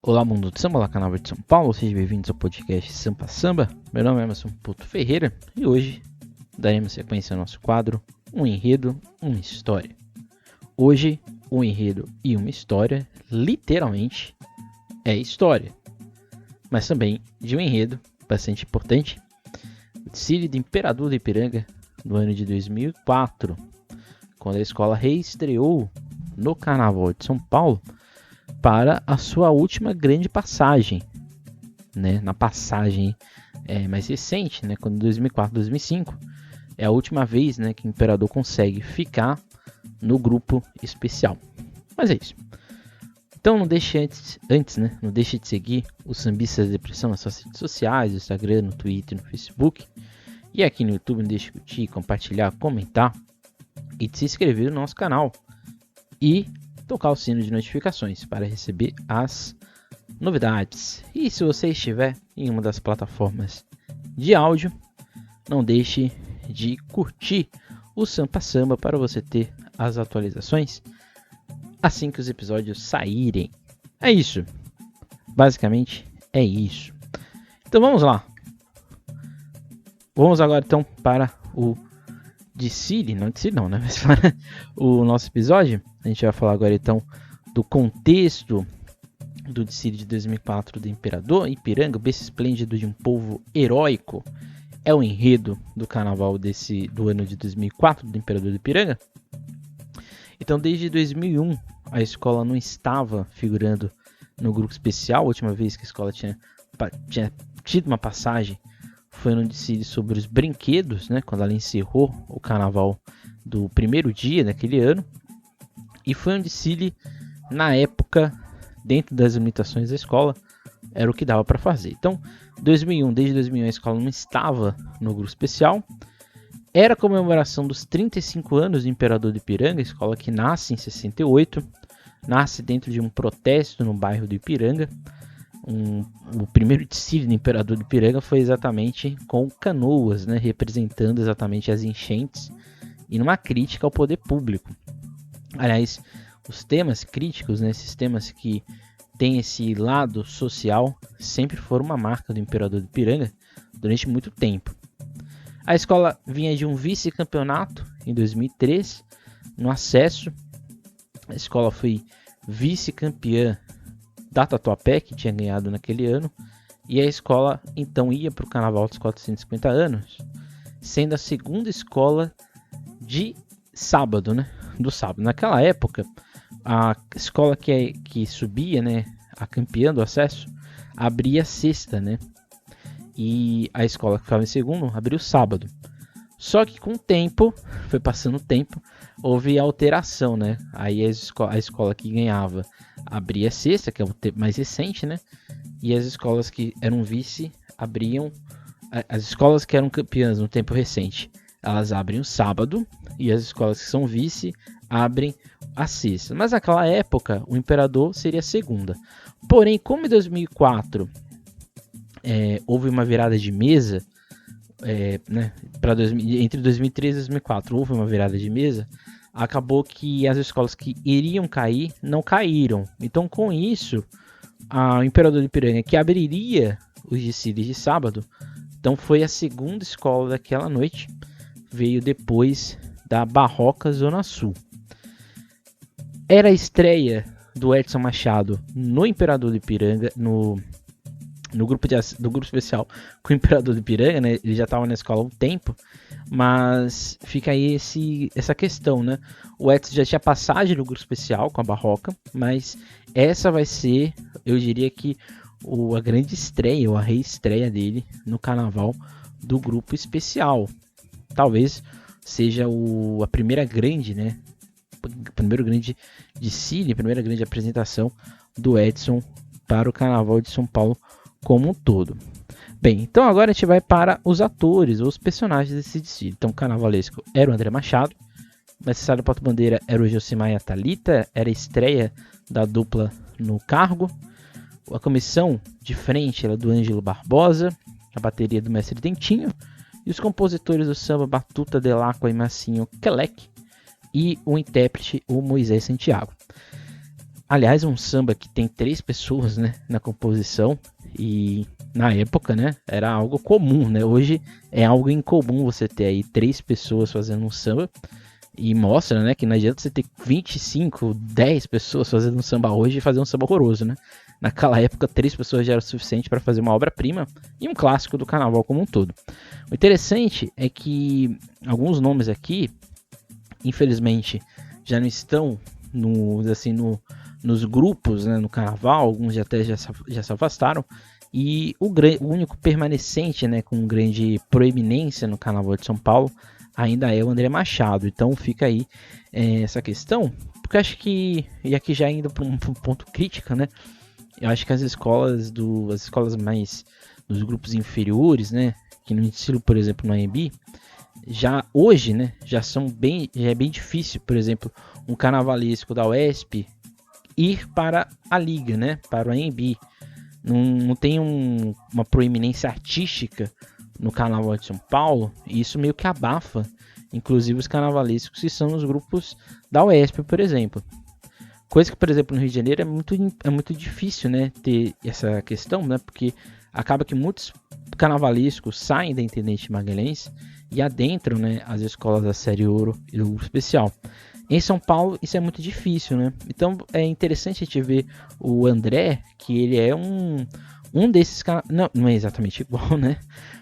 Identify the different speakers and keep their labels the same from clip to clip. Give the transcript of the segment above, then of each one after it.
Speaker 1: Olá, mundo do samba, olá, canal de São Paulo, sejam bem-vindos ao podcast Sampa Samba. Meu nome é Emerson Puto Ferreira e hoje daremos sequência ao nosso quadro Um Enredo, Uma História. Hoje, um enredo e uma história, literalmente, é história, mas também de um enredo bastante importante, o desfile do Imperador do Ipiranga, no ano de 2004, quando a escola reestreou no Carnaval de São Paulo para a sua última grande passagem, né? Na passagem mais recente, né? Quando 2004, 2005 é a última vez, né, que o Imperador consegue ficar no grupo especial. Mas é isso. Então não deixe antes, né? Não deixe de seguir os Sambistas da Depressão nas suas redes sociais, no Instagram, no Twitter, no Facebook. E aqui no YouTube não deixe de curtir, compartilhar, comentar e de se inscrever no nosso canal. E tocar o sino de notificações para receber as novidades. E se você estiver em uma das plataformas de áudio, não deixe de curtir o Sampa Samba para você ter as atualizações assim que os episódios saírem. É isso. Basicamente é isso. Então vamos lá. Vamos agora então para o desfile, não, né? Mas para o nosso episódio. A gente vai falar agora então do contexto do desfile de 2004 do Imperador Ipiranga, o berço esplêndido de um povo heróico. É o enredo do carnaval do ano de 2004 do Imperador do Ipiranga. Então, desde 2001, a escola não estava figurando no grupo especial. A última vez que a escola tinha tido uma passagem foi no desfile sobre os brinquedos, né, quando ela encerrou o carnaval do primeiro dia daquele ano. E foi um desfile, na época, dentro das limitações da escola, era o que dava para fazer. Então, desde 2001 a escola não estava no grupo especial. Era a comemoração dos 35 anos do Imperador do Ipiranga, escola que nasce em 68, nasce dentro de um protesto no bairro do Ipiranga. O primeiro desfile do Imperador do Ipiranga foi exatamente com canoas, né, representando exatamente as enchentes e numa crítica ao poder público. Aliás, os temas críticos, né, esses temas que têm esse lado social, sempre foram uma marca do Imperador do Ipiranga durante muito tempo. A escola vinha de um vice-campeonato em 2003, no acesso. A escola foi vice-campeã da Tatuapé, que tinha ganhado naquele ano, e a escola então ia para o Carnaval dos 450 anos, sendo a segunda escola de sábado, né? Do sábado. Naquela época, a escola que subia, né, a campeã do acesso, abria sexta, né? E a escola que ficava em segundo abriu sábado. Só que com o tempo, foi passando o tempo, houve alteração, né? Aí a escola que ganhava abria sexta, que é o tempo mais recente, né? E as escolas que eram vice abriam. As escolas que eram campeãs no tempo recente, elas abrem o sábado, e as escolas que são vice abrem a sexta. Mas naquela época, o Imperador seria a segunda. Porém, como em 2004 houve uma virada de mesa, né, entre 2013 e 2004 houve uma virada de mesa, acabou que as escolas que iriam cair não caíram. Então, com isso, o Imperador do Ipiranga, que abriria os desfiles de sábado, então foi a segunda escola daquela noite, veio depois da Barroca Zona Sul. Era a estreia do Edson Machado no Imperador do Ipiranga, no grupo do grupo especial com o Imperador do Ipiranga, né? Ele já estava na escola há um tempo, mas fica aí essa questão, né? O Edson já tinha passagem no grupo especial com a Barroca, mas essa vai ser, eu diria que a grande estreia, ou a reestreia dele no carnaval do grupo especial. Talvez seja a primeira grande, né? Primeiro grande desfile, a primeira grande apresentação do Edson para o Carnaval de São Paulo como um todo. Bem, então agora a gente vai para os atores, ou os personagens desse desfile. Então, o carnavalesco era o André Machado, o mestre do porta-bandeira era o Josimar e a Thalita, era a estreia da dupla no cargo. A comissão de frente era do Ângelo Barbosa, a bateria do mestre Dentinho, e os compositores do samba Batuta, Delacqua e Massinho Kelec, e o intérprete, o Moisés Santiago. Aliás, um samba que tem 3 pessoas, né, na composição, e na época, né, era algo comum, né? Hoje é algo incomum você ter aí 3 pessoas fazendo um samba, e mostra, né, que não adianta você ter 25, 10 pessoas fazendo um samba hoje e fazer um samba horroroso, né? Naquela época, 3 pessoas já era o suficiente para fazer uma obra-prima e um clássico do carnaval como um todo. O interessante é que alguns nomes aqui, infelizmente, já não estão nos grupos, né, no carnaval, alguns já se afastaram, e o único permanecente, né, com grande proeminência no carnaval de São Paulo ainda é o André Machado. Então fica aí essa questão, porque acho que, e aqui já indo para um ponto crítica, né, eu acho que as escolas mais dos grupos inferiores, né, que no ensino, por exemplo, no AMB, já hoje, né, já é bem difícil, por exemplo, um carnavalesco da UESP ir para a liga, né, para o AMB. Não tem uma proeminência artística no carnaval de São Paulo, e isso meio que abafa, inclusive, os carnavalescos que são nos grupos da UESP, por exemplo. Coisa que, por exemplo, no Rio de Janeiro é muito difícil, né, ter essa questão, né, porque acaba que muitos carnavalescos saem da Intendente Magalhães e adentram, né, as escolas da Série Ouro e do Grupo Especial. Em São Paulo isso é muito difícil, né? Então é interessante a gente ver o André, que ele é um desses não é exatamente igual, né?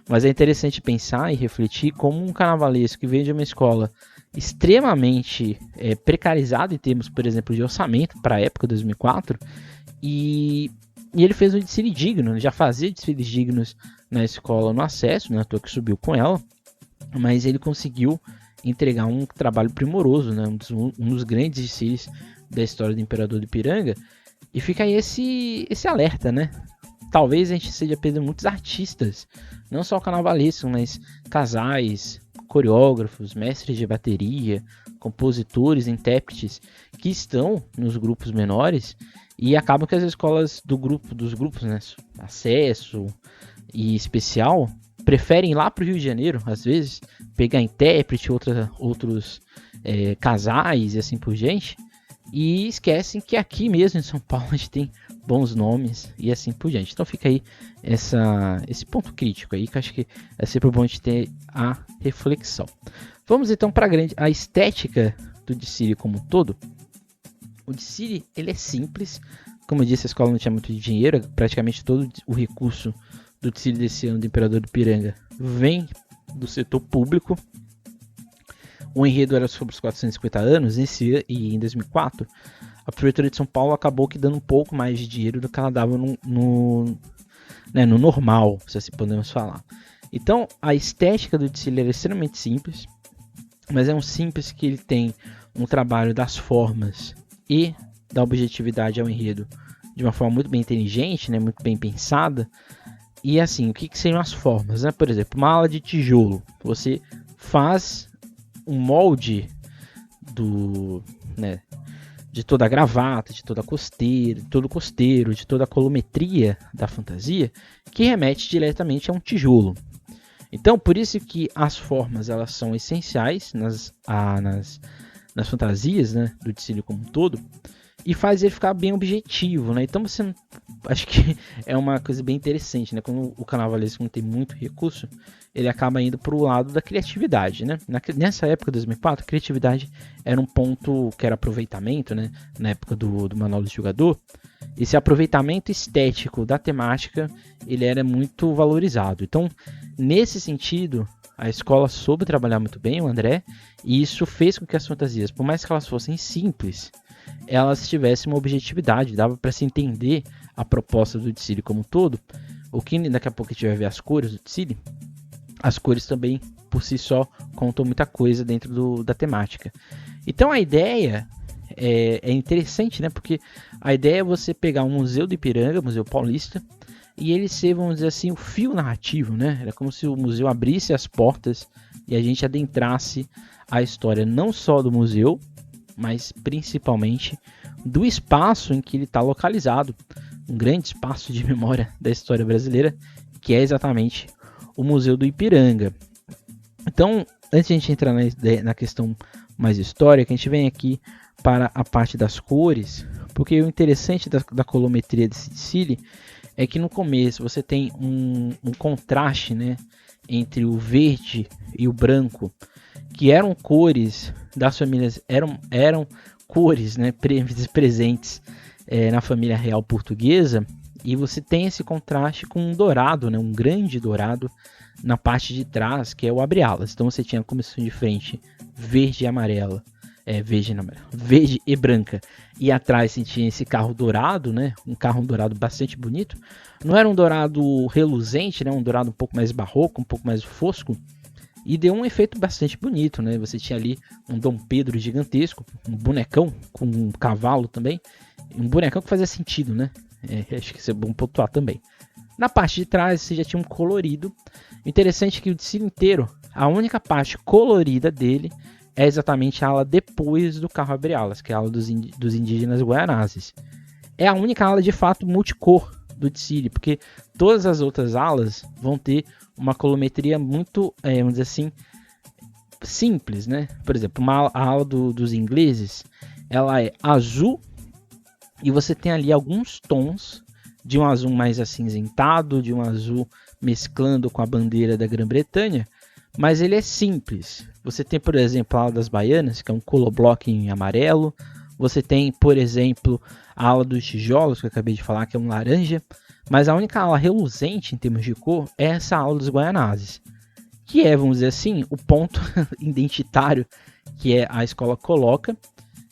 Speaker 1: Mas é interessante pensar e refletir como um carnavalesco que vem de uma escola extremamente precarizada em termos, por exemplo, de orçamento para a época de 2004, e ele fez um desfile digno, já fazia desfiles dignos na escola no acesso, né? Que subiu com ela, mas ele conseguiu entregar um trabalho primoroso, né? Um dos grandes desfiles da história do Imperador do Ipiranga. E fica aí esse alerta, né? Talvez a gente esteja perdendo muitos artistas, não só carnavalescos, mas casais, coreógrafos, mestres de bateria, compositores, intérpretes, que estão nos grupos menores, e acabam que as escolas dos grupos, né, acesso e especial, preferem ir lá para o Rio de Janeiro, às vezes, pegar intérprete, outros casais e assim por diante, e esquecem que aqui mesmo em São Paulo a gente tem bons nomes e assim por diante. Então fica aí esse ponto crítico aí, que acho que é sempre bom a gente ter a reflexão. Vamos então para a estética do desfile como um todo. O desfile, ele é simples, como eu disse, a escola não tinha muito dinheiro, praticamente todo o recurso do desfile desse ano do Imperador do Ipiranga vem do setor público. O enredo era sobre os 450 anos, e em 2004, a Prefeitura de São Paulo acabou que dando um pouco mais de dinheiro do que ela dava no normal, se assim podemos falar. Então, a estética do desfile era extremamente simples, mas é um simples que ele tem um trabalho das formas e da objetividade ao enredo de uma forma muito bem inteligente, né, muito bem pensada. E assim, o que seriam as formas, né? Por exemplo, uma ala de tijolo. Você faz um molde de toda a gravata, de toda a costeira, de todo o costeiro, de toda a colometria da fantasia, que remete diretamente a um tijolo. Então, por isso que as formas elas são essenciais nas fantasias, né, do desfile como um todo, e faz ele ficar bem objetivo, né? Então você acho que é uma coisa bem interessante, né? Quando o carnavalesco não tem muito recurso, ele acaba indo para o lado da criatividade, né? Nessa época de 2004, a criatividade era um ponto que era aproveitamento, né? Na época do manual do jogador, esse aproveitamento estético da temática, ele era muito valorizado. Então, nesse sentido, a escola soube trabalhar muito bem, o André, e isso fez com que as fantasias, por mais que elas fossem simples, elas tivessem uma objetividade, dava para se entender a proposta do desfile como um todo. O que daqui a pouco a gente vai ver as cores do desfile, as cores também por si só contam muita coisa dentro da temática. Então a ideia é interessante, né? Porque a ideia é você pegar um museu do Ipiranga, Museu Paulista, e ele ser, vamos dizer assim, o fio narrativo, né? Era como se o museu abrisse as portas e a gente adentrasse a história não só do museu, mas principalmente do espaço em que ele está localizado, um grande espaço de memória da história brasileira, que é exatamente o Museu do Ipiranga. Então, antes de a gente entrar na questão mais histórica, a gente vem aqui para a parte das cores, Porque o interessante da colometria desse Decile é que no começo você tem um contraste, né, entre o verde e o branco, que eram cores das famílias, eram cores, né, presentes na família real portuguesa, e você tem esse contraste com um dourado, né, um grande dourado na parte de trás, que é o abre-alas. Então você tinha a comissão de frente verde e amarela, verde e branca, e atrás você tinha esse carro dourado, né, um carro dourado bastante bonito. Não era um dourado reluzente, né, um dourado um pouco mais barroco, um pouco mais fosco, e deu um efeito bastante bonito, né? Você tinha ali um Dom Pedro gigantesco, um bonecão com um cavalo também, um bonecão que fazia sentido, né? Acho que isso é bom pontuar também. Na parte de trás você já tinha um colorido. Interessante que o Decile inteiro, a única parte colorida dele é exatamente a ala depois do carro abre-alas, que é a ala dos indígenas guaianazes. É a única ala de fato multicor do Decile, porque todas as outras alas vão ter uma colometria muito, vamos dizer assim, simples, né? Por exemplo, a ala dos ingleses, ela é azul e você tem ali alguns tons de um azul mais acinzentado, de um azul mesclando com a bandeira da Grã-Bretanha, mas ele é simples. Você tem, por exemplo, a ala das baianas, que é um coloblock em amarelo. Você tem, por exemplo, a ala dos tijolos, que eu acabei de falar, que é um laranja. Mas a única ala reluzente em termos de cor é essa ala dos guaianazes, que é, vamos dizer assim, o ponto identitário que a escola coloca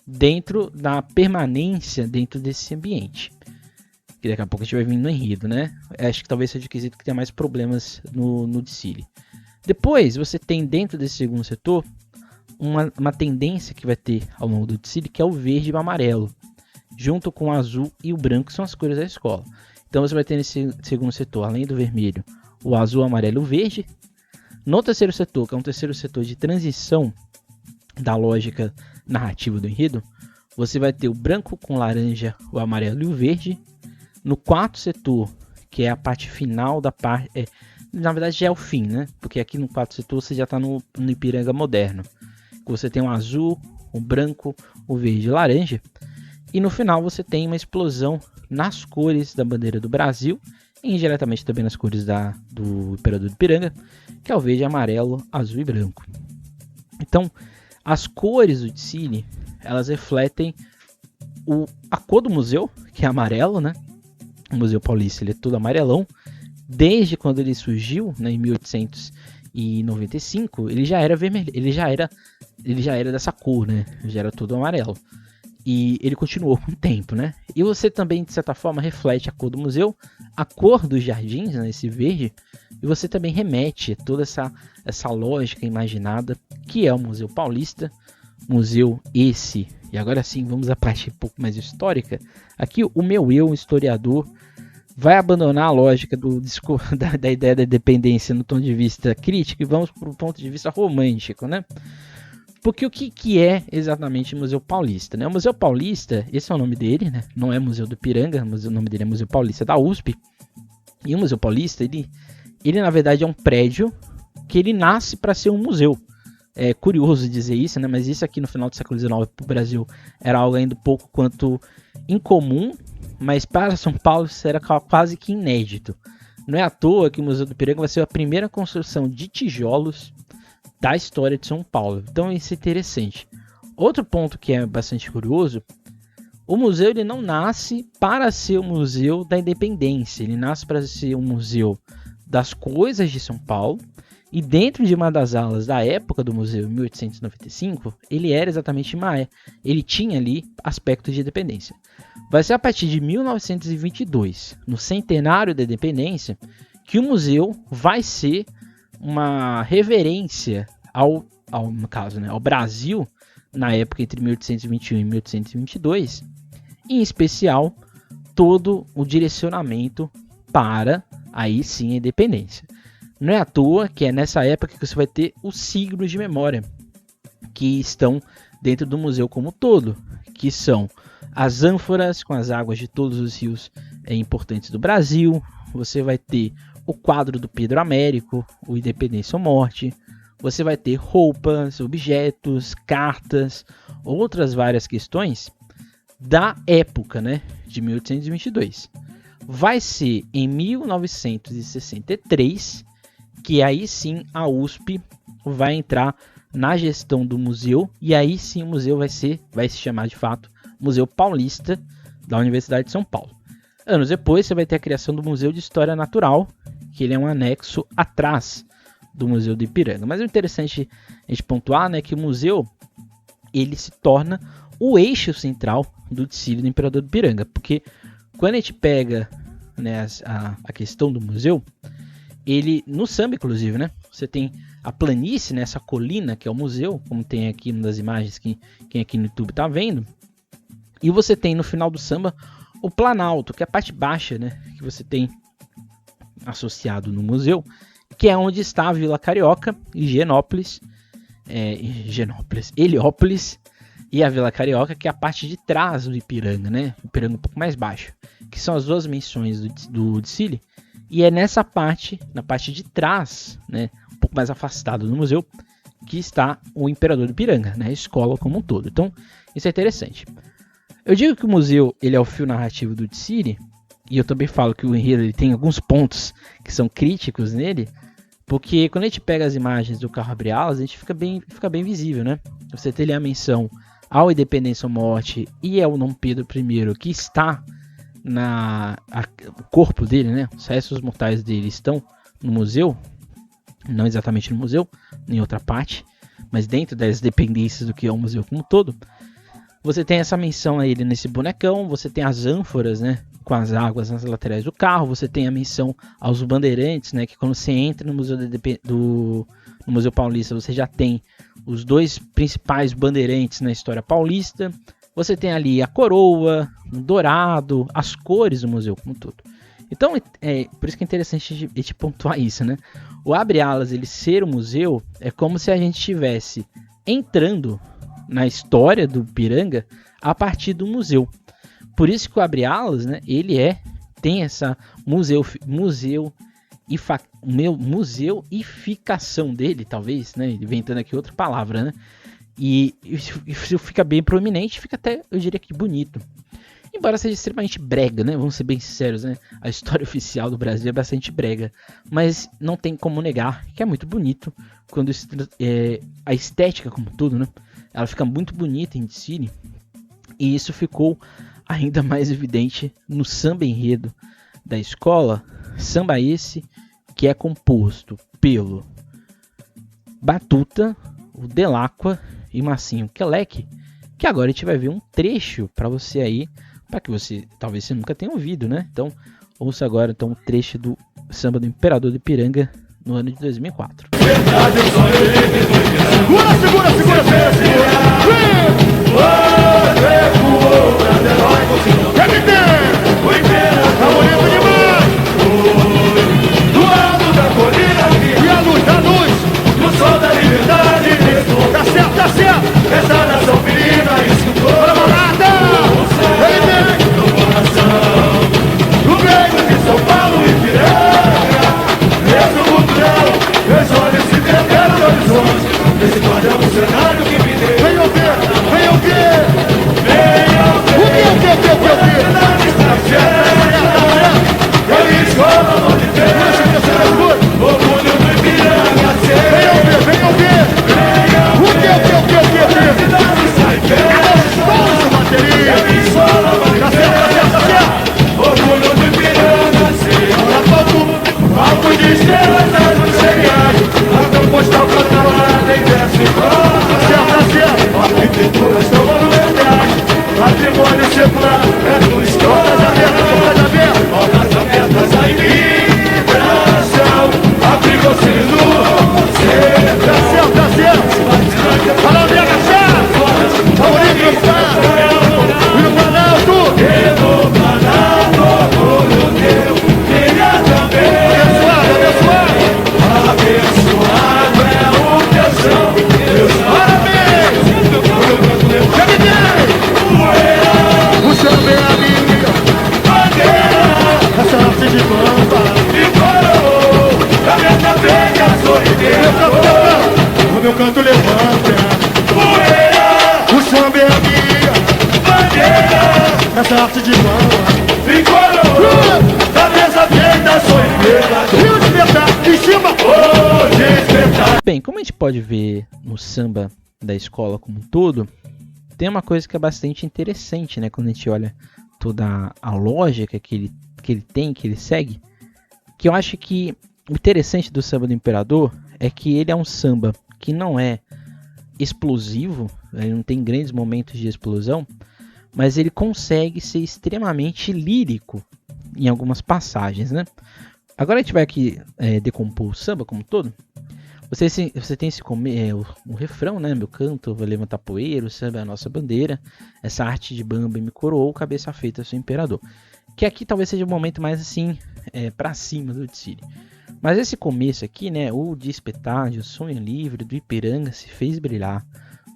Speaker 1: dentro da permanência dentro desse ambiente. Que daqui a pouco a gente vai vir no enredo, né? Acho que talvez seja o quesito que tenha mais problemas no Decile. Depois você tem dentro desse segundo setor uma tendência que vai ter ao longo do Decile, que é o verde e o amarelo, junto com o azul e o branco, que são as cores da escola. Então você vai ter nesse segundo setor, além do vermelho, o azul, o amarelo e o verde. No terceiro setor, que é um terceiro setor de transição da lógica narrativa do enredo, você vai ter o branco com laranja, o amarelo e o verde. No quarto setor, que é a parte final da parte... na verdade já é o fim, né? Porque aqui no quarto setor você já está no Ipiranga moderno. Você tem o azul, o branco, o verde e o laranja. E no final você tem uma explosão nas cores da bandeira do Brasil e indiretamente também nas cores do Imperador do Ipiranga, que é o verde, amarelo, azul e branco. Então, as cores do Decile, elas refletem a cor do museu, que é amarelo, né? O Museu Paulista ele é todo amarelão. Desde quando ele surgiu, né, em 1895, ele já era vermelho, ele já era dessa cor, né? Já era todo amarelo. E ele continuou com o tempo, né? E você também, de certa forma, reflete a cor do museu, a cor dos jardins, né, esse verde, e você também remete toda essa lógica imaginada, que é o Museu Paulista, museu esse. E agora sim, vamos à parte um pouco mais histórica. Aqui o meu historiador, vai abandonar a lógica da ideia da dependência no tom de vista crítico e vamos para o ponto de vista romântico, né? Porque o que é exatamente o Museu Paulista, né? O Museu Paulista, esse é o nome dele, né? Não é Museu do Ipiranga, o nome dele é Museu Paulista da USP. E o Museu Paulista, ele na verdade é um prédio que ele nasce para ser um museu. É curioso dizer isso, né? Mas isso aqui no final do século XIX para o Brasil era algo ainda pouco quanto incomum, mas para São Paulo isso era quase que inédito. Não é à toa que o Museu do Ipiranga vai ser a primeira construção de tijolos da história de São Paulo. Então isso é interessante. Outro ponto que é bastante curioso, o museu ele não nasce para ser o museu da independência, ele nasce para ser um museu das coisas de São Paulo, e dentro de uma das alas da época do museu, em 1895, ele era exatamente ele tinha ali aspectos de independência. Vai ser a partir de 1922, no centenário da independência, que o museu vai ser uma reverência no caso, né, ao Brasil, na época entre 1821 e 1822, em especial todo o direcionamento para, aí sim, a independência. Não é à toa que é nessa época que você vai ter os signos de memória, que estão dentro do museu como um todo, que são as ânforas com as águas de todos os rios importantes do Brasil. Você vai ter o quadro do Pedro Américo, o Independência ou Morte. Você vai ter roupas, objetos, cartas, outras várias questões da época, né, de 1822. Vai ser em 1963 que aí sim a USP vai entrar na gestão do museu, e aí sim o museu vai se chamar de fato Museu Paulista da Universidade de São Paulo. Anos depois você vai ter a criação do Museu de História Natural, que ele é um anexo atrás do Museu do Ipiranga. Mas o interessante a gente pontuar, né, que o museu ele se torna o eixo central do desfile do Imperador do Ipiranga, porque quando a gente pega, né, a questão do museu, ele no samba inclusive, né, você tem a planície, né, essa colina que é o museu, como tem aqui uma das imagens que quem aqui no YouTube está vendo, e você tem no final do samba o Planalto, que é a parte baixa, né, que você tem associado no museu, que é onde está a Vila Carioca e Heliópolis e a Vila Carioca, que é a parte de trás do Ipiranga, né, o Ipiranga um pouco mais baixo, que são as duas menções do desfile, e é nessa parte, na parte de trás, né, um pouco mais afastado do museu, que está o Imperador do Ipiranga, né, a escola como um todo. Então, isso é interessante. Eu digo que o museu ele é o fio narrativo do desfile, e eu também falo que o enredo ele tem alguns pontos que são críticos nele, porque quando a gente pega as imagens do carro abre alas, a gente fica bem visível, né? Você tem ali a menção ao Independência ou Morte e ao Dom Pedro I, que está o corpo dele, né? Os restos mortais dele estão no museu, não exatamente no museu, em outra parte, mas dentro das dependências do que é o museu como um todo. Você tem essa menção a ele nesse bonecão, você tem as ânforas, né, com as águas nas laterais do carro, você tem a menção aos bandeirantes, né, que quando você entra no Museu no Museu Paulista, você já tem os dois principais bandeirantes na história paulista, você tem ali a coroa, o dourado, as cores do museu como um todo. Então, por isso que é interessante a gente pontuar isso, né? O Abre Alas, ele ser o museu, é como se a gente estivesse entrando na história do Ipiranga a partir do museu. Por isso que o Abre Alas, né, ele tem essa museificação dele, talvez, né, inventando aqui outra palavra, né, e isso fica bem proeminente, fica até, eu diria que bonito. Embora seja extremamente brega, né, vamos ser bem sinceros, né, a história oficial do Brasil é bastante brega, mas não tem como negar que é muito bonito quando a estética como tudo, né, ela fica muito bonita em desfile, e isso ficou ainda mais evidente no samba enredo da escola, samba esse que é composto pelo Batuta, o Delacqua e Massinho Queleque, que agora a gente vai ver um trecho para você aí, para que você talvez você nunca tenha ouvido, né? Então ouça agora um trecho do samba do Imperador do Ipiranga no ano de 2004.
Speaker 2: Tá certo! Essa nação ferida escutou a morada! Ele vem no coração do meio de São Paulo e Ipiranga. Mesmo cultural, meus olhos se perderam no horizonte. Esse quadro é um cenário que me deu. Vem ouvir! Vem ouvir! Vem ouvir! O que? Eles rolam onde tem orgulho do Ipiranga. Vem ouvir! O que? Orgulho do Ipiranga ser palco de estrelas das luxerias. Cartão postal catalana em verso e prosa. Arquiteturas tão monumentais, patrimônio secular é tua história. Portas abertas à imigração, abre vocês no centro. Tá certo. Fala onde é que favorito no Planalto. E no Planalto, orgulho teu, queria também. Abençoado é o teu são. Meus parabéns. Já me dei. O samba é a minha bandeira. Essa arte de bamba me coroou. Da minha cabeça sorrideira. O meu canto levanta. O samba é a minha bandeira. essa arte de mão. Vigorou, da mesa feita, sou imperador. E o despertar, em cima, oh, despertar.
Speaker 1: Bem, como a gente pode ver no samba da escola como um todo, tem uma coisa que é bastante interessante, né? Quando a gente olha toda a lógica que ele tem, que ele segue, que eu acho que o interessante do samba do Imperador é que ele é um samba que não é explosivo, ele não tem grandes momentos de explosão, mas ele consegue ser extremamente lírico em algumas passagens, né? Agora a gente vai aqui decompor o samba como um todo. Você tem o refrão, né? Meu canto vai levantar poeira, o samba é a nossa bandeira, essa arte de bamba me coroou, cabeça feita sou imperador. Que aqui talvez seja o momento mais assim, pra cima do Odsíris. Mas esse começo aqui, né? O despertar, o sonho livre do Ipiranga se fez brilhar,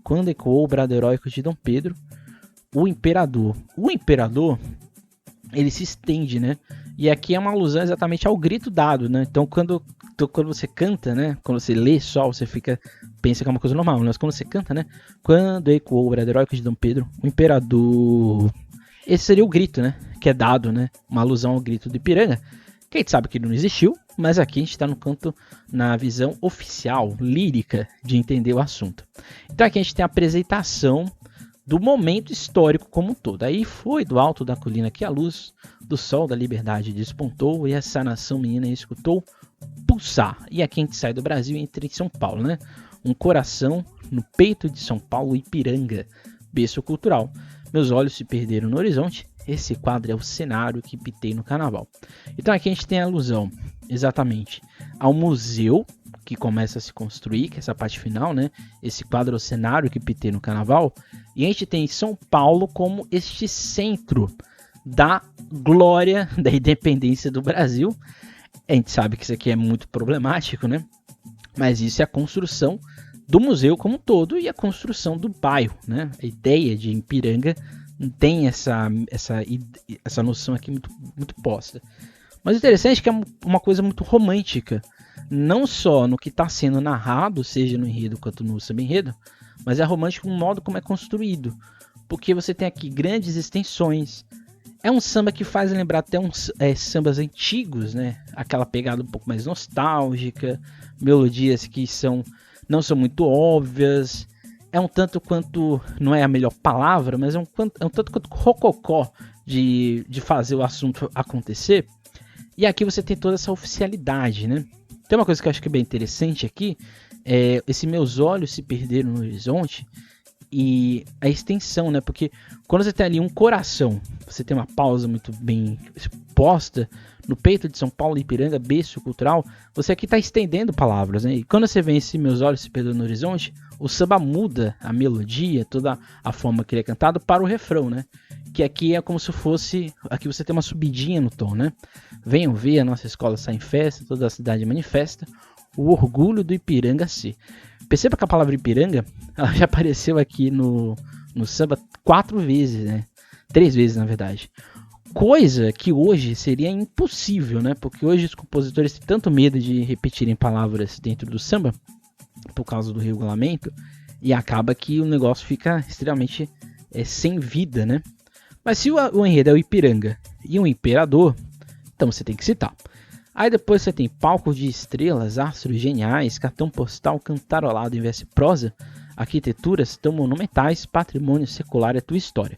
Speaker 1: quando ecoou o brado heróico de Dom Pedro, o imperador. O imperador, ele se estende, né? E aqui é uma alusão exatamente ao grito dado, né? Então quando você canta, né? Quando você lê só, você pensa que é uma coisa normal. Mas quando você canta, né? Quando ecoou o brado heróico de Dom Pedro, o imperador... Esse seria o grito, né? Que é dado, né? Uma alusão ao grito do Ipiranga. Que a gente sabe que ele não existiu, mas aqui a gente está no canto, na visão oficial, lírica, de entender o assunto. Então aqui a gente tem a apresentação do momento histórico como um todo. Aí foi do alto da colina que a luz do sol da liberdade despontou e essa nação menina escutou pulsar. E aqui a gente sai do Brasil e entra em São Paulo, né? Um coração no peito de São Paulo, Ipiranga, berço cultural. Meus olhos se perderam no horizonte. Esse quadro é o cenário que pitei no carnaval. Então aqui a gente tem a alusão exatamente ao museu que começa a se construir, que é essa parte final, né? Esse quadro é o cenário que pitei no carnaval. E a gente tem São Paulo como este centro da glória da independência do Brasil. A gente sabe que isso aqui é muito problemático, né? Mas isso é a construção do museu como um todo e a construção do bairro, né? A ideia de Ipiranga tem essa noção aqui muito posta. Mas o interessante é que é uma coisa muito romântica, não só no que está sendo narrado, seja no enredo quanto no samba enredo, mas é romântico no modo como é construído, porque você tem aqui grandes extensões. É um samba que faz lembrar até uns sambas antigos, né? Aquela pegada um pouco mais nostálgica, melodias que não são muito óbvias. É um tanto quanto, não é a melhor palavra, mas é um tanto quanto rococó de fazer o assunto acontecer. E aqui você tem toda essa oficialidade, né? Tem uma coisa que eu acho que é bem interessante aqui, esse meus olhos se perderam no horizonte e a extensão, né? Porque quando você tem ali um coração, você tem uma pausa muito bem posta no peito de São Paulo, Ipiranga, berço cultural, você aqui está estendendo palavras, né? E quando você vê esse meus olhos se perderam no horizonte, o samba muda a melodia, toda a forma que ele é cantado para o refrão, né? Que aqui é como se fosse, aqui você tem uma subidinha no tom, né? Venham ver, a nossa escola sai em festa, toda a cidade manifesta o orgulho do Ipiranga ser. Perceba que a palavra Ipiranga, ela já apareceu aqui no samba 4 vezes, né? 3 vezes, na verdade. Coisa que hoje seria impossível, né? Porque hoje os compositores têm tanto medo de repetirem palavras dentro do samba, por causa do regulamento, e acaba que o negócio fica extremamente sem vida, né? Mas se o enredo é o Ipiranga e um imperador, então você tem que citar. Aí depois você tem palco de estrelas, astros geniais, cartão postal cantarolado em verso e prosa, arquiteturas tão monumentais, patrimônio secular é tua história.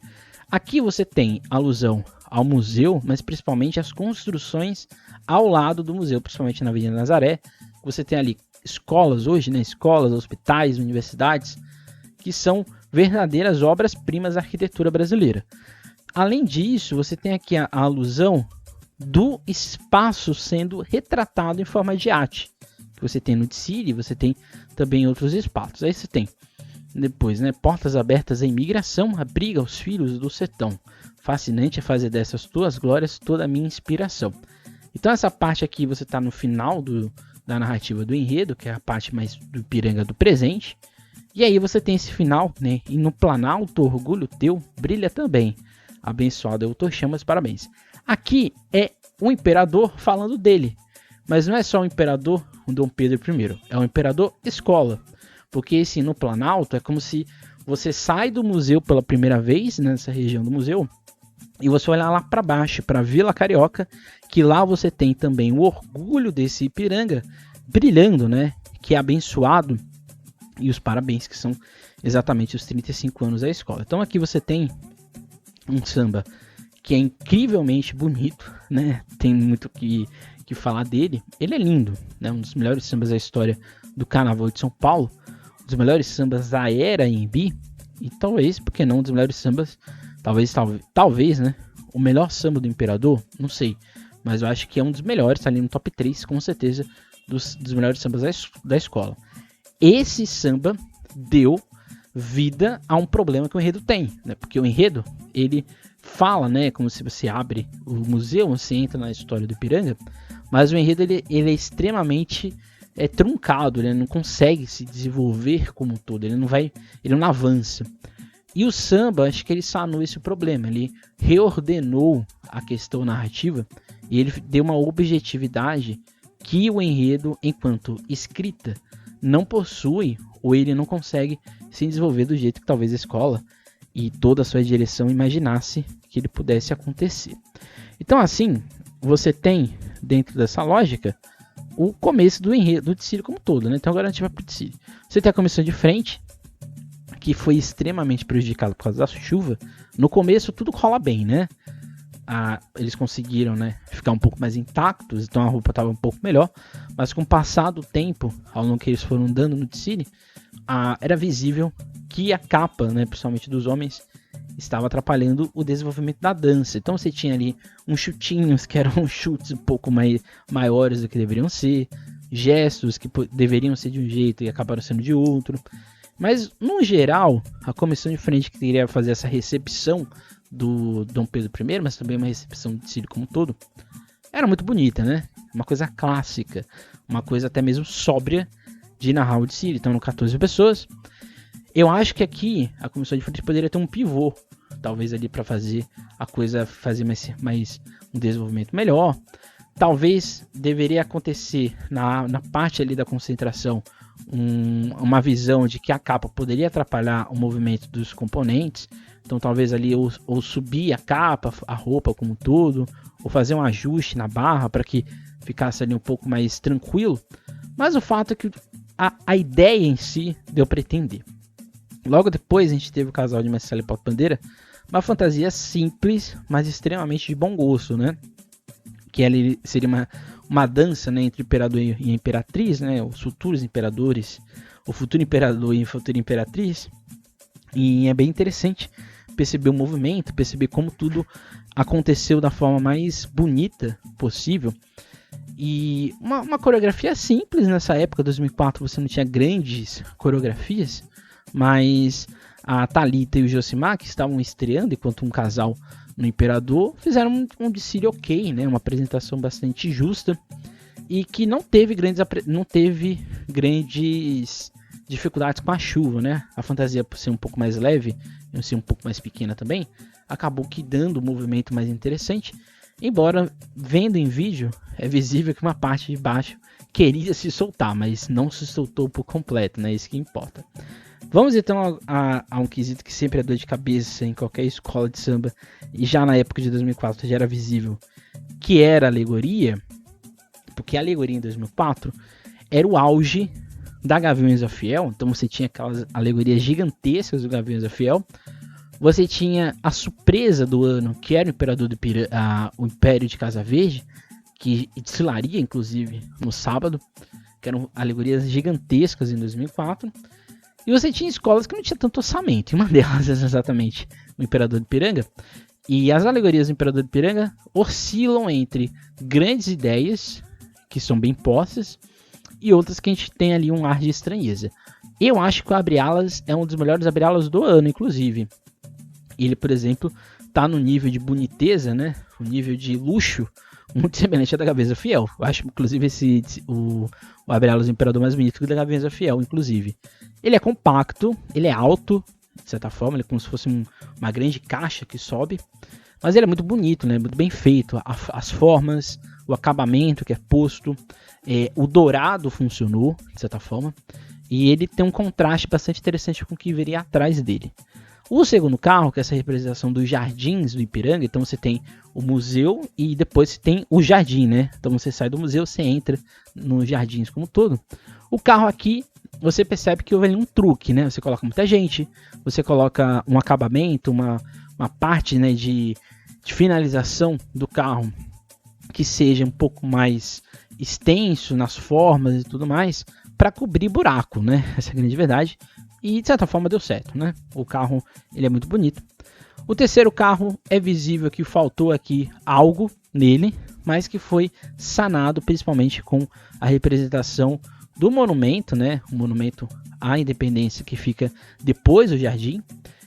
Speaker 1: Aqui você tem alusão ao museu, mas principalmente às construções ao lado do museu, principalmente na Avenida Nazaré. Você tem ali escolas hoje, né? Escolas, hospitais, universidades, que são verdadeiras obras-primas da arquitetura brasileira. Além disso, você tem aqui a alusão do espaço sendo retratado em forma de arte. Que você tem no Odsíris, você tem também outros espaços. Aí você tem depois, né? Portas abertas à imigração, abriga os filhos do sertão. Fascinante é fazer dessas tuas glórias toda a minha inspiração. Então essa parte aqui você está no final da narrativa do enredo, que é a parte mais do Ipiranga do presente. E aí você tem esse final, né? E no Planalto, orgulho teu brilha também. Abençoado é o teu chamas, parabéns. Aqui é o imperador falando dele. Mas não é só o imperador, o Dom Pedro I. É o imperador escola. Porque esse no Planalto é como se você sai do museu pela primeira vez, nessa região do museu, E você olhar lá para baixo, para Vila Carioca, que lá você tem também o orgulho desse Ipiranga brilhando, né? Que é abençoado, e os parabéns, que são exatamente os 35 anos da escola. Então aqui você tem um samba que é incrivelmente bonito, né? Tem muito que falar dele. Ele é lindo, né? Um dos melhores sambas da história do Carnaval de São Paulo, um dos melhores sambas da era Anhembi, e talvez, porque não, um dos melhores sambas, talvez, né? O melhor samba do Imperador, não sei, mas eu acho que é um dos melhores, tá ali no top 3, com certeza, dos melhores sambas da escola. Esse samba deu vida a um problema que o enredo tem, né? Porque o enredo, ele fala, né, como se você abre o museu, você entra na história do Ipiranga, mas o enredo ele é extremamente truncado, ele não consegue se desenvolver como um todo, ele não avança. E o samba, acho que ele sanou esse problema, ele reordenou a questão narrativa e ele deu uma objetividade que o enredo, enquanto escrita, não possui, ou ele não consegue se desenvolver do jeito que talvez a escola e toda a sua direção imaginasse que ele pudesse acontecer. Então, assim, você tem, dentro dessa lógica, o começo do enredo do Decílio como todo, né? Então agora a gente vai para o Decílio. Você tem a comissão de frente, que foi extremamente prejudicada por causa da chuva. No começo tudo rola bem, né? Eles conseguiram, né, ficar um pouco mais intactos, então a roupa estava um pouco melhor, mas com o passar do tempo, ao longo que eles foram dando no desfile, era visível que a capa, né, principalmente dos homens, estava atrapalhando o desenvolvimento da dança. Então você tinha ali uns chutinhos que eram chutes um pouco maiores do que deveriam ser, gestos que deveriam ser de um jeito e acabaram sendo de outro. Mas, no geral, a comissão de frente que queria fazer essa recepção do Dom Pedro I, mas também uma recepção do Decílio como um todo, era muito bonita, né? Uma coisa clássica, uma coisa até mesmo sóbria de narrar o Decílio. Então, eram 14 pessoas. Eu acho que aqui a comissão de frente poderia ter um pivô, talvez ali para fazer a coisa fazer mais um desenvolvimento melhor. Talvez deveria acontecer na parte ali da concentração uma visão de que a capa poderia atrapalhar o movimento dos componentes. Então talvez ali ou subir a capa, a roupa como um todo, ou fazer um ajuste na barra para que ficasse ali um pouco mais tranquilo. Mas o fato é que a ideia em si deu para entender. Logo depois a gente teve o casal de Marcelo e Paulo Bandeira, uma fantasia simples, mas extremamente de bom gosto, né? Que ali seria uma dança, né, entre o imperador e a imperatriz, né, os futuros imperadores, o futuro imperador e a futura imperatriz. E é bem interessante perceber o movimento, perceber como tudo aconteceu da forma mais bonita possível. E uma coreografia simples nessa época, 2004, você não tinha grandes coreografias, mas a Thalita e o Josimar, que estavam estreando enquanto um casal no Imperador, fizeram um desfile ok, né? Uma apresentação bastante justa e que não teve grandes dificuldades com a chuva, né? A fantasia, por ser um pouco mais leve e ser um pouco mais pequena também, acabou que dando um movimento mais interessante, embora vendo em vídeo é visível que uma parte de baixo queria se soltar, mas não se soltou por completo, né? Isso que importa. Vamos então a um quesito que sempre é dor de cabeça em qualquer escola de samba, e já na época de 2004 já era visível, que era a alegoria, porque a alegoria em 2004 era o auge da Gaviões da Fiel. Então você tinha aquelas alegorias gigantescas do Gaviões da Fiel, você tinha a surpresa do ano, que era o Imperador do o Império de Casa Verde, que desfilaria inclusive no sábado, que eram alegorias gigantescas em 2004. E você tinha escolas que não tinha tanto orçamento. E uma delas é exatamente o Imperador de Ipiranga. E as alegorias do Imperador de Ipiranga oscilam entre grandes ideias, que são bem postas, e outras que a gente tem ali um ar de estranheza. Eu acho que o Abre Alas é um dos melhores Abre Alas do ano, inclusive. Ele, por exemplo, está no nível de boniteza, né? O nível de luxo, muito semelhante ao da Gaviões da Fiel. Eu acho, inclusive, o Abre Alas do Imperador mais bonito que o da Gaviões da Fiel, inclusive. Ele é compacto, ele é alto, de certa forma, ele é como se fosse uma grande caixa que sobe, mas ele é muito bonito, né? Muito bem feito, as formas, o acabamento que é posto, o dourado funcionou, de certa forma, e ele tem um contraste bastante interessante com o que viria atrás dele. O segundo carro, que é essa representação dos jardins do Ipiranga, então você tem o museu e depois você tem o jardim, né? Então você sai do museu, você entra nos jardins como um todo. O carro aqui, você percebe que houve ali um truque, né? Você coloca muita gente, você coloca um acabamento, uma parte, né, de finalização do carro que seja um pouco mais extenso nas formas e tudo mais, para cobrir buraco, né? Essa é a grande verdade. E de certa forma deu certo, né? O carro, ele é muito bonito. O terceiro carro é visível que faltou aqui algo nele, mas que foi sanado principalmente com a representação do monumento, né? O monumento à independência que fica depois do jardim.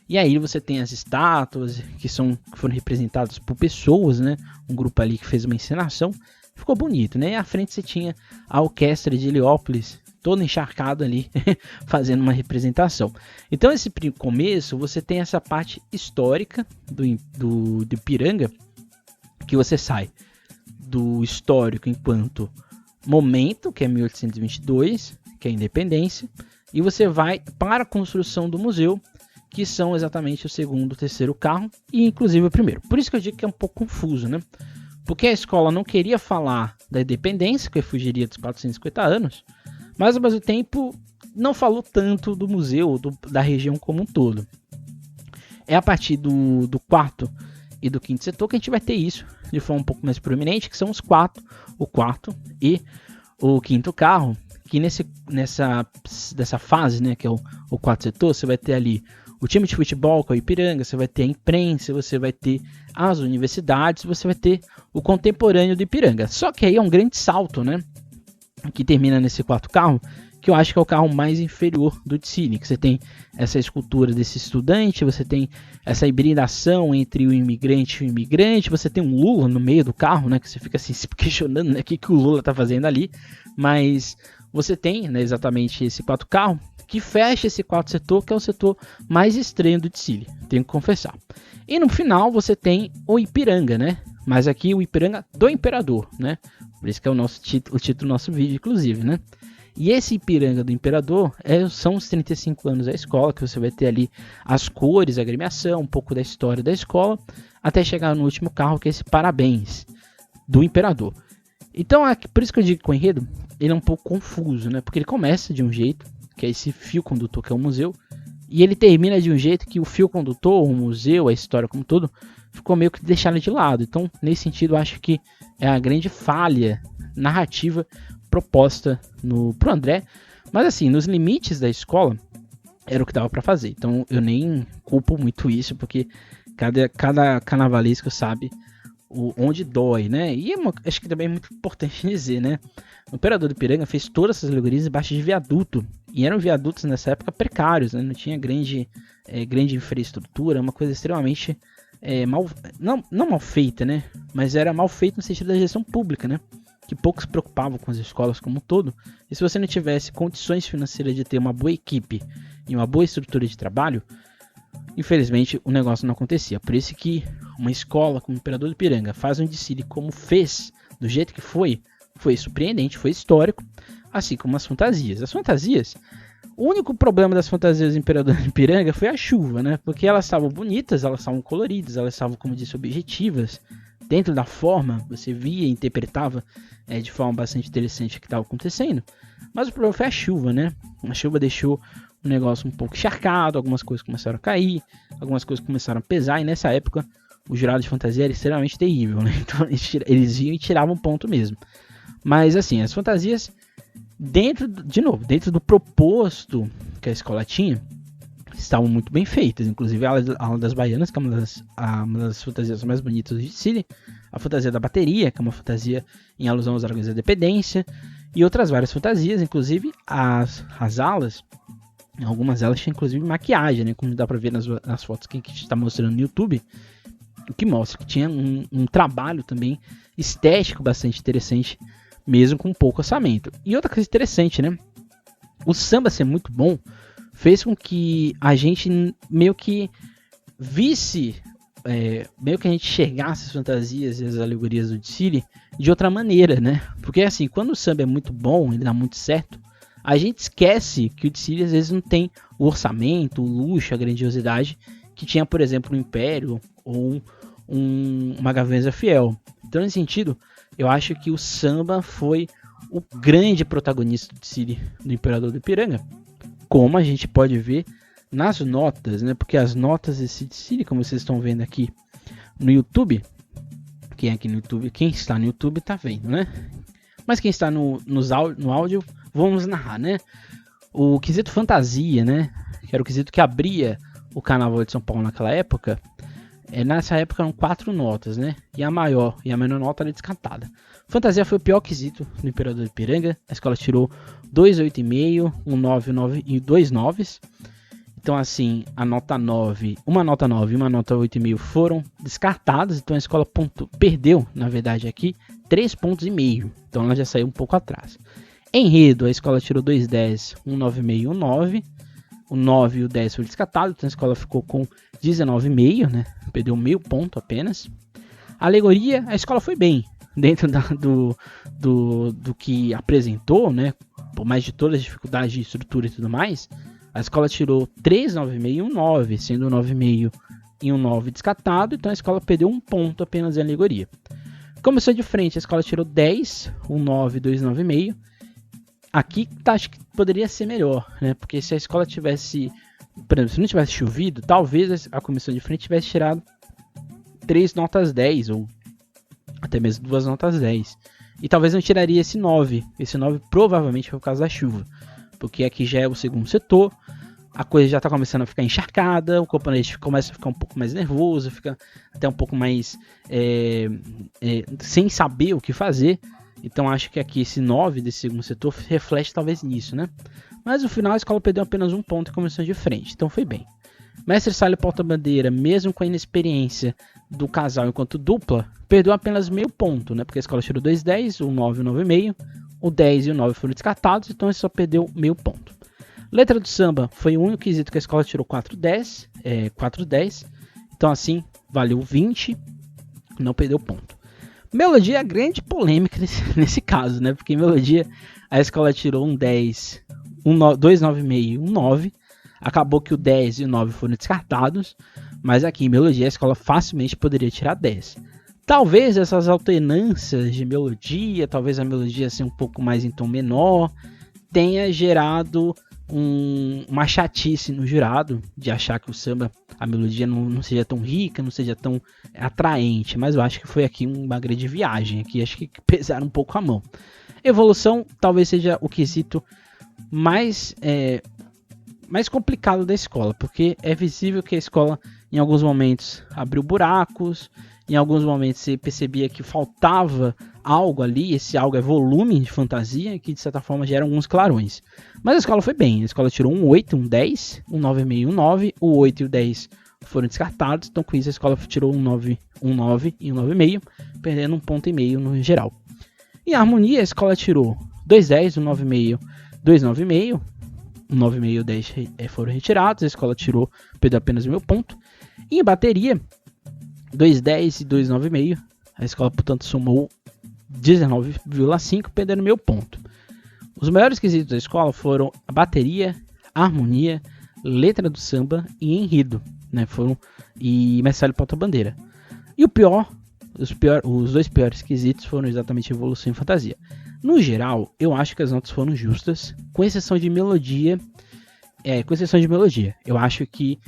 Speaker 1: E aí você tem as estátuas que foram representadas por pessoas, né? Um grupo ali que fez uma encenação. Ficou bonito, né? E à frente você tinha a orquestra de Heliópolis, todo encharcado ali, fazendo uma representação. Então esse começo, você tem essa parte histórica do Ipiranga, que você sai do histórico enquanto momento, que é 1822, que é a independência, e você vai para a construção do museu, que são exatamente o segundo, o terceiro carro, e inclusive o primeiro. Por isso que eu digo que é um pouco confuso, né? Porque a escola não queria falar da independência, que fugiria dos 450 anos, mas ao mesmo tempo não falou tanto do museu, da região como um todo. É a partir do quarto e do quinto setor que a gente vai ter isso de forma um pouco mais proeminente, que são o quarto e o quinto carro, que dessa fase, né, que é o quarto setor, você vai ter ali o time de futebol, que é o Ipiranga, você vai ter a imprensa, você vai ter as universidades, você vai ter o contemporâneo do Ipiranga. Só que aí é um grande salto, né, que termina nesse quarto carro, que eu acho que é o carro mais inferior do Ticine, que você tem essa escultura desse estudante, você tem essa hibridação entre o imigrante e o imigrante, você tem um Lula no meio do carro, né, que você fica assim se questionando, né, o que o Lula tá fazendo ali, mas você tem, né, exatamente esse quarto carro, que fecha esse quarto setor, que é o setor mais estranho do Ticine, tenho que confessar. E no final você tem o Ipiranga, né, mas aqui o Ipiranga do Imperador, né, por isso que é o título do nosso vídeo, inclusive, né. E esse Ipiranga do Imperador são os 35 anos da escola, que você vai ter ali as cores, a agremiação, um pouco da história da escola, até chegar no último carro, que é esse Parabéns do Imperador. Então, por isso que eu digo que o enredo ele é um pouco confuso, né? Porque ele começa de um jeito, que é esse fio condutor, que é o museu, e ele termina de um jeito que o fio condutor, o museu, a história como todo, ficou meio que deixado de lado. Então, nesse sentido, eu acho que é a grande falha narrativa proposta pro André, mas assim, nos limites da escola era o que dava para fazer, então eu nem culpo muito isso, porque cada carnavalesco sabe onde dói, né? E acho que também é muito importante dizer, né? O Imperador do Ipiranga fez todas essas alegorias embaixo de viaduto, e eram viadutos nessa época precários, né? Não tinha grande infraestrutura, uma coisa extremamente não mal feita, né? Mas era mal feito no sentido da gestão pública, né? Que poucos se preocupavam com as escolas como um todo, e se você não tivesse condições financeiras de ter uma boa equipe e uma boa estrutura de trabalho, infelizmente o negócio não acontecia. Por isso que uma escola como o Imperador do Ipiranga faz um desfile como fez, do jeito que foi surpreendente, foi histórico, assim como as fantasias. As fantasias, o único problema das fantasias do Imperador do Ipiranga foi a chuva, né? Porque elas estavam bonitas, elas estavam coloridas, elas estavam, como disse, objetivas. Dentro da forma, você via e interpretava de forma bastante interessante o que estava acontecendo. Mas o problema foi a chuva, né? A chuva deixou o negócio um pouco encharcado, algumas coisas começaram a cair, algumas coisas começaram a pesar, e nessa época o jurado de fantasia era extremamente terrível, né? Então eles iam e tiravam ponto mesmo. Mas assim, as fantasias, dentro do proposto que a escola tinha, estavam muito bem feitas, inclusive a ala das baianas, que é uma das fantasias mais bonitas de Sicília, a fantasia da bateria, que é uma fantasia em alusão aos dragões da dependência, e outras várias fantasias, inclusive as alas, algumas delas tinham inclusive maquiagem, né, como dá pra ver nas fotos que a gente está mostrando no YouTube, o que mostra que tinha um trabalho também estético bastante interessante, mesmo com pouco orçamento. E outra coisa interessante, né, o samba ser muito bom fez com que a gente meio que visse, meio que a gente enxergasse as fantasias e as alegorias do desfile de outra maneira, né? Porque assim, quando o samba é muito bom, ele dá muito certo, a gente esquece que o desfile às vezes não tem o orçamento, o luxo, a grandiosidade que tinha, por exemplo, um Império ou uma Gaveza Fiel. Então, nesse sentido, eu acho que o samba foi o grande protagonista do desfile do Imperador do Ipiranga, como a gente pode ver nas notas, né? Porque as notas desse desfile, como vocês estão vendo aqui no YouTube, quem está no YouTube tá vendo, né? Mas quem está no áudio, vamos narrar, né? O quesito fantasia, né? Que era o quesito que abria o Carnaval de São Paulo naquela época. Nessa época eram 4 notas, né? E a maior e a menor nota era descartada. Fantasia foi o pior quesito do Imperador do Ipiranga. A escola tirou 2 8,5, 1 9, 9 e 2 9s. Então, assim, uma nota 9 e uma nota 8,5 foram descartadas. Então, a escola perdeu, na verdade, aqui 3,5 pontos. Então, ela já saiu um pouco atrás. Enredo, a escola tirou 2 10, 1 9,5 e 1 9. O 9 e o 10 foi descartado. Então, a escola ficou com 19,5, né? Perdeu meio ponto apenas. Alegoria, a escola foi bem dentro do que apresentou, né? Por mais de todas as dificuldades de estrutura e tudo mais. A escola tirou 3, 9,5 e 1 9, sendo 9,5 e 1 9 descartado. Então a escola perdeu um ponto apenas em alegoria. Começou de frente, a escola tirou 10, 1 9, 2 9,5. Aqui acho que poderia ser melhor, né? Porque se a escola tivesse, por exemplo, se não tivesse chovido, talvez a comissão de frente tivesse tirado 3 notas 10 ou até mesmo 2 notas 10. E talvez não tiraria esse 9. Esse 9 provavelmente foi por causa da chuva. Porque aqui já é o segundo setor, a coisa já está começando a ficar encharcada, o componente começa a ficar um pouco mais nervoso, fica até um pouco mais sem saber o que fazer. Então acho que aqui esse 9 desse segundo setor reflete talvez nisso, né? Mas no final a escola perdeu apenas um ponto e começou de frente, então foi bem. Mestre Sala e Porta-Bandeira, mesmo com a inexperiência do casal enquanto dupla, perdeu apenas meio ponto, né? Porque a escola tirou 2 10, o 9 e o 9,5. O 10 e o 9 foram descartados, então ele só perdeu meio ponto. Letra do samba foi o único quesito que a escola tirou 4 10. Então assim, valeu 20, não perdeu ponto. Melodia é a grande polêmica nesse caso, né? Porque em melodia a escola tirou um 10, 2 9,5 e um 9. Acabou que o 10 e o 9 foram descartados, mas aqui em melodia a escola facilmente poderia tirar 10. Talvez essas alternâncias de melodia, talvez a melodia ser um pouco mais em tom menor, tenha gerado uma chatice no jurado, de achar que o samba, a melodia não seja tão rica, não seja tão atraente, mas eu acho que foi aqui uma grande viagem, aqui acho que pesaram um pouco a mão. Evolução talvez seja o quesito mais complicado da escola, porque é visível que a escola em alguns momentos abriu buracos, em alguns momentos você percebia que faltava algo ali, esse algo é volume de fantasia, que de certa forma gera alguns clarões. Mas a escola foi bem, a escola tirou um 8, um 10, um 9,5 e um 9, o 8 e o 10 foram descartados, então com isso a escola tirou um 9 e um 9,5, perdendo 1,5 ponto no geral. Em harmonia a escola tirou 2 10, um 9,5, 2 9,5, um 9,5 e o 10 foram retirados, a escola perdeu apenas meio ponto. E em bateria 2 10 e 2 9,5, a escola portanto somou 19,5, perdendo meio ponto. Os maiores quesitos da escola foram a bateria, a harmonia, letra do samba e enredo, né? E mestre Porta-Bandeira. E os dois piores quesitos foram exatamente evolução e fantasia. No geral, eu acho que as notas foram justas, com exceção de melodia. Eu acho que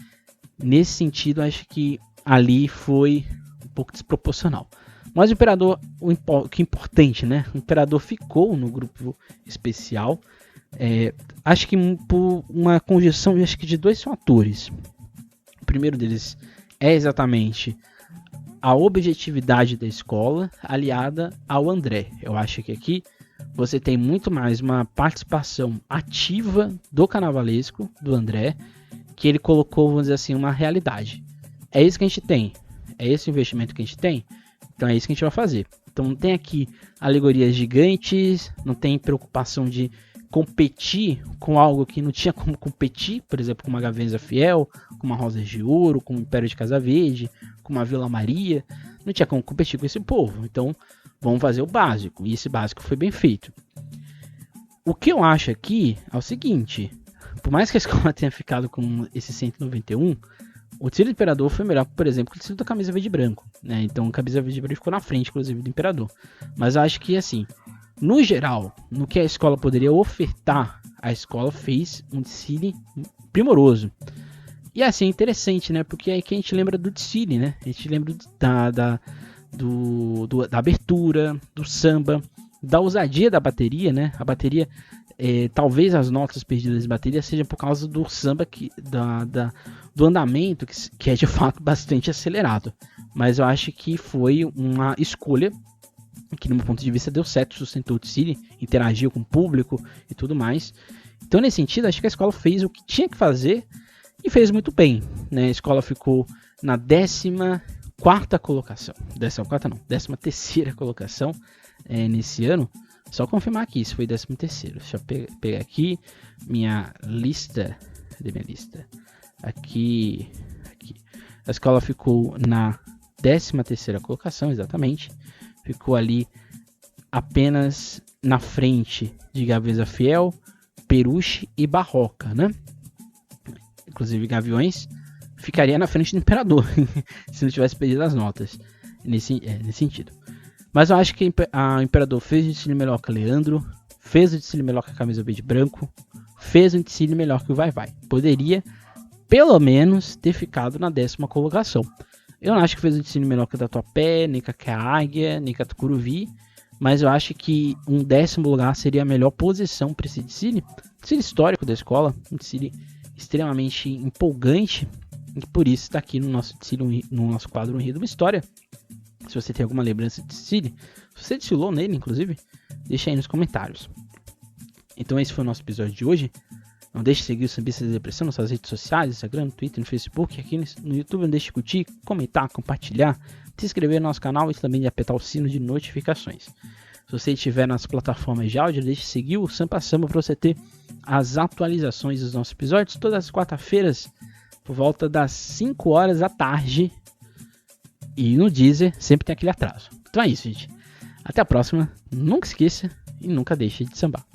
Speaker 1: nesse sentido, acho que ali foi um pouco desproporcional. Mas o Imperador, o que é importante, né? O Imperador ficou no grupo especial. Acho que por uma conjunção de 2 fatores. O primeiro deles é exatamente a objetividade da escola aliada ao André. Eu acho que aqui você tem muito mais uma participação ativa do carnavalesco, do André, que ele colocou, vamos dizer assim, uma realidade. É isso que a gente tem. É esse o investimento que a gente tem. Então é isso que a gente vai fazer. Então não tem aqui alegorias gigantes, não tem preocupação de competir com algo que não tinha como competir, por exemplo, com uma Gaveza Fiel, com uma Rosas de Ouro, com o Império de Casa Verde, com uma Vila Maria. Não tinha como competir com esse povo. Então vamos fazer o básico. E esse básico foi bem feito. O que eu acho aqui é o seguinte: por mais que a escola tenha ficado com esse 191, o desfile do Imperador foi melhor, por exemplo, que o desfile da Camisa Verde e Branco, né? Então a Camisa Verde e Branco ficou na frente, inclusive, do Imperador. Mas eu acho que, assim, no geral, no que a escola poderia ofertar, a escola fez um desfile primoroso. E assim, é interessante, né? Porque é aí que a gente lembra do desfile, né? A gente lembra da abertura, do samba, da ousadia da bateria, né? A bateria, talvez as notas perdidas de bateria sejam por causa do samba, do andamento, que é de fato bastante acelerado. Mas eu acho que foi uma escolha que, no meu ponto de vista, deu certo, sustentou o desfile, interagiu com o público e tudo mais. Então, nesse sentido, acho que a escola fez o que tinha que fazer e fez muito bem, né? A escola ficou na 14ª colocação. 14ª não, 13ª colocação nesse ano. Só confirmar aqui se foi 13º. Deixa eu pegar aqui minha lista. Cadê minha lista? Aqui. A escola ficou na 13ª colocação, exatamente. Ficou ali apenas na frente de Gaveza Fiel, Peruche e Barroca, né? Inclusive Gaviões ficaria na frente do Imperador se não tivesse perdido as notas nesse sentido. Mas eu acho que o Imperador fez o desfile melhor que o Leandro, fez o desfile melhor que a Camisa Verde e Branco, fez um desfile melhor que o Vai Vai. Poderia, pelo menos, ter ficado na 10ª colocação. Eu não acho que fez um desfile melhor que o Tatuapé, nem que a Águia, nem que a Tucuruvi, mas eu acho que um 10º lugar seria a melhor posição para esse desfile. Desfile histórico da escola, um desfile extremamente empolgante, e por isso está aqui no nosso desfile, no nosso quadro Um Rio de uma História. Se você tem alguma lembrança de desfile, se você desfilou nele, inclusive, deixa aí nos comentários. Então esse foi o nosso episódio de hoje. Não deixe de seguir o Sambista da Depressão nas suas redes sociais, Instagram, no Twitter, no Facebook, aqui no YouTube. Não deixe de curtir, comentar, compartilhar, se inscrever no nosso canal e também de apertar o sino de notificações. Se você estiver nas plataformas de áudio, deixe de seguir o Sampa Samba para você ter as atualizações dos nossos episódios todas as quarta-feiras, por volta das 5 horas da tarde. E no Deezer sempre tem aquele atraso. Então é isso, gente. Até a próxima. Nunca esqueça e nunca deixe de sambar.